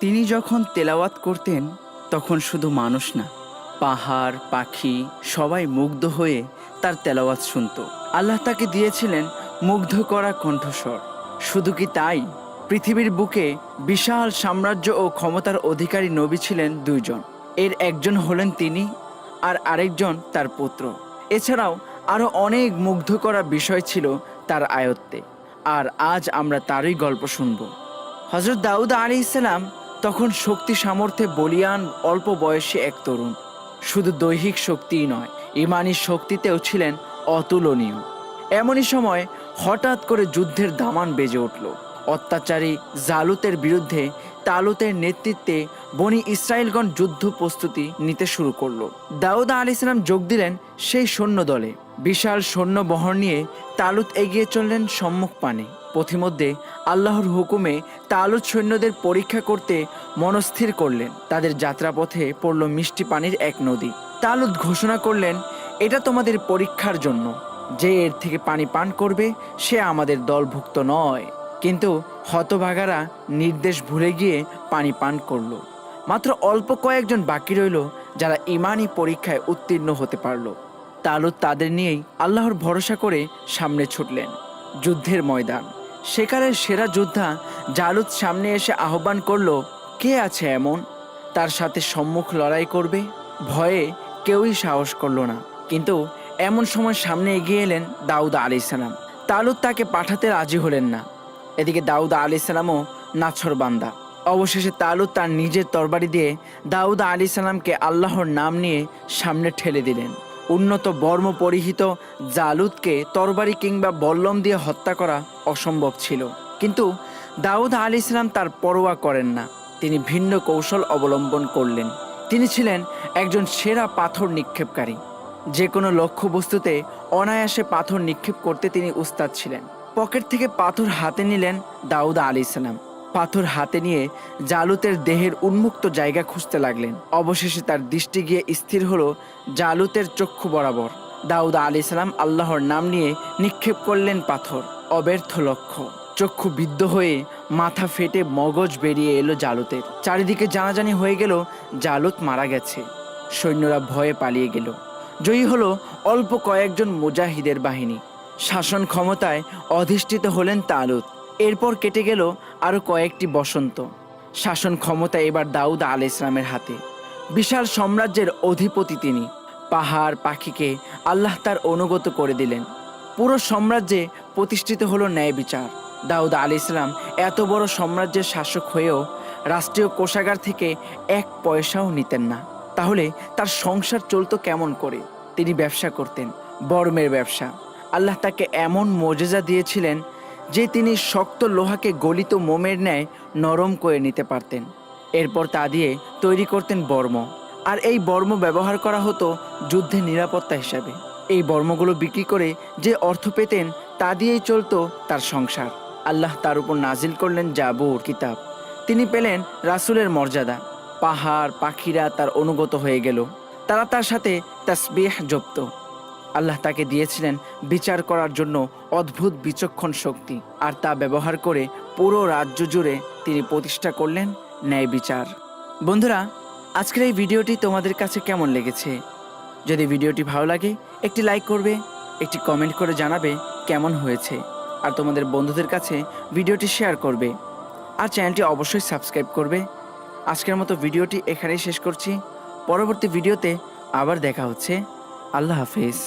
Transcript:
তিনি যখন তেলাওয়াত করতেন তখন শুধু মানুষ না, পাহাড় পাখি সবাই মুগ্ধ হয়ে তার তেলাওয়াত শুনত। আল্লাহ তাকে দিয়েছিলেন মুগ্ধ করা কণ্ঠস্বর। শুধু কি তাই, পৃথিবীর বুকে বিশাল সাম্রাজ্য ও ক্ষমতার অধিকারী নবী ছিলেন দুইজন। এর একজন হলেন তিনি, আর আরেকজন তার পুত্র। এছাড়াও আরও অনেক মুগ্ধ করা বিষয় ছিল তার আয়ত্তে, আর আজ আমরা তারই গল্প শুনব। হযরত দাউদ আলাইহিস সালাম তখন শক্তি সামর্থ্যে বলীয়ান অল্প বয়সী এক তরুণ। শুধু দৈহিক শক্তিই নয়, ঈমানি শক্তিতেও ছিলেন অতুলনীয়। এমনই সময় হঠাৎ করে যুদ্ধের দামান বেজে উঠল। অত্যাচারী জালুতের বিরুদ্ধে তালুতের নেতৃত্বে বনি ইসরায়েলগণ যুদ্ধ প্রস্তুতি নিতে শুরু করলো। দাউদ আলাইহিস সালাম যোগ দিলেন সেই সৈন্য দলে। বিশাল সৈন্য বহর নিয়ে তালুত এগিয়ে চললেন সম্মুখ পানে। পথিমধ্যে আল্লাহর হুকুমে তালুত সৈন্যদের পরীক্ষা করতে মনস্থির করলেন। তাদের যাত্রাপথে পড়ল মিষ্টি পানির এক নদী। তালুত ঘোষণা করলেন, এটা তোমাদের পরীক্ষার জন্য। যে এর থেকে পানি পান করবে সে আমাদের দলভুক্ত নয়। কিন্তু হতভাগারা নির্দেশ ভুলে গিয়ে পানি পান করল। মাত্র অল্প কয়েকজন বাকি রইল যারা ঈমানি পরীক্ষায় উত্তীর্ণ হতে পারল। তালুত তাদের নিয়েই আল্লাহর ভরসা করে সামনে ছুটলেন। যুদ্ধের ময়দান। সেকালের সেরা যোদ্ধা জালুত সামনে এসে আহ্বান করল, কে আছে এমন তার সাথে সম্মুখ লড়াই করবে? ভয়ে কেউই সাহস করল না। কিন্তু এমন সময় সামনে এগিয়ে এলেন দাউদ আলাইহিস সালাম। তালুত তাকে পাঠাতে রাজি হলেন না। এদিকে দাউদ আলাইহিস সালামও নাছোড়বান্দা। অবশেষে তালুত তার নিজের তরবারি দিয়ে দাউদ আলাইহিস সালামকে আল্লাহর নাম নিয়ে সামনে ঠেলে দিলেন। উন্নত বর্ম পরিহিত জালুতকে তরবারি কিংবা বল্লম দিয়ে হত্যা করা অসম্ভব ছিল। কিন্তু দাউদ আলাইহিস সালাম তার পরোয়া করেন না। তিনি ভিন্ন কৌশল অবলম্বন করলেন। তিনি ছিলেন একজন সেরা পাথর নিক্ষেপকারী। যে কোনো লক্ষ্যবস্তুতে অনায়াসে পাথর নিক্ষেপ করতে তিনি উস্তাদ ছিলেন। পকেট থেকে পাথর হাতে নিলেন দাউদ আলাইহিস সালাম। পাথর হাতে নিয়ে জালুতের দেহের উন্মুক্ত জায়গা খুঁজতে লাগলেন। অবশেষে তার দৃষ্টি গিয়ে স্থির হলো জালুতের চক্ষু বরাবর। দাউদ আলাইহিস সালাম আল্লাহর নাম নিয়ে নিক্ষেপ করলেন পাথর। অব্যর্থ লক্ষ্য। চক্ষু বিদ্ধ হয়ে মাথা ফেটে মগজ বেরিয়ে এলো জালুতের। চারিদিকে জানাজানি হয়ে গেল জালুত মারা গেছে। সৈন্যরা ভয়ে পালিয়ে গেল। জয়ী হলো অল্প কয়েকজন মুজাহিদের বাহিনী। শাসন ক্ষমতায় অধিষ্ঠিত হলেন তালুত। এরপর কেটে গেল আরও কয়েকটি বসন্ত। শাসন ক্ষমতা এবার দাউদ আলাইহিস সালামের হাতে। বিশাল সাম্রাজ্যের অধিপতি তিনি। পাহাড় পাখিকে আল্লাহ তার অনুগত করে দিলেন। পুরো সাম্রাজ্যে প্রতিষ্ঠিত হলো ন্যায় বিচার। দাউদ আলাইহিস সালাম এত বড় সাম্রাজ্যের শাসক হয়েও রাষ্ট্রীয় কোষাগার থেকে এক পয়সাও নিতেন না। তাহলে তার সংসার চলতো কেমন করে? তিনি ব্যবসা করতেন, বর্মের ব্যবসা। আল্লাহ তাকে এমন মোজেজা দিয়েছিলেন যে তিনি শক্ত লোহাকে গলিত মোমের ন্যায় নরম করে নিতে পারতেন। এরপর তা দিয়ে তৈরি করতেন বর্ম। আর এই বর্ম ব্যবহার করা হতো যুদ্ধে নিরাপত্তা হিসাবে। এই বর্মগুলো বিক্রি করে যে অর্থ পেতেন তা দিয়েই চলতো তার সংসার। আল্লাহ তার উপর নাজিল করলেন জাবুর কিতাব। তিনি পেলেন রাসূলের মর্যাদা। পাহাড় পাখিরা তার অনুগত হয়ে গেল। তারা তার সাথে তাসবিহ জপত। আল্লাহ তাকে দিয়েছিলেন বিচার করার জন্য অদ্ভুত বিচক্ষণ শক্তি, আর তা ব্যবহার করে পুরো রাজ্য জুড়ে তিনি প্রতিষ্ঠা করলেন ন্যায় বিচার। বন্ধুরা, আজকের এই ভিডিওটি তোমাদের কাছে কেমন লেগেছে? যদি ভিডিওটি ভালো লাগে একটি লাইক করবে, একটি কমেন্ট করে জানাবে কেমন হয়েছে, আর তোমাদের বন্ধুদের কাছে ভিডিওটি শেয়ার করবে, আর চ্যানেলটি অবশ্যই সাবস্ক্রাইব করবে। আজকের মতো ভিডিওটি এখানেই শেষ করছি। পরবর্তী ভিডিওতে আবার দেখা হচ্ছে। আল্লাহ হাফেজ।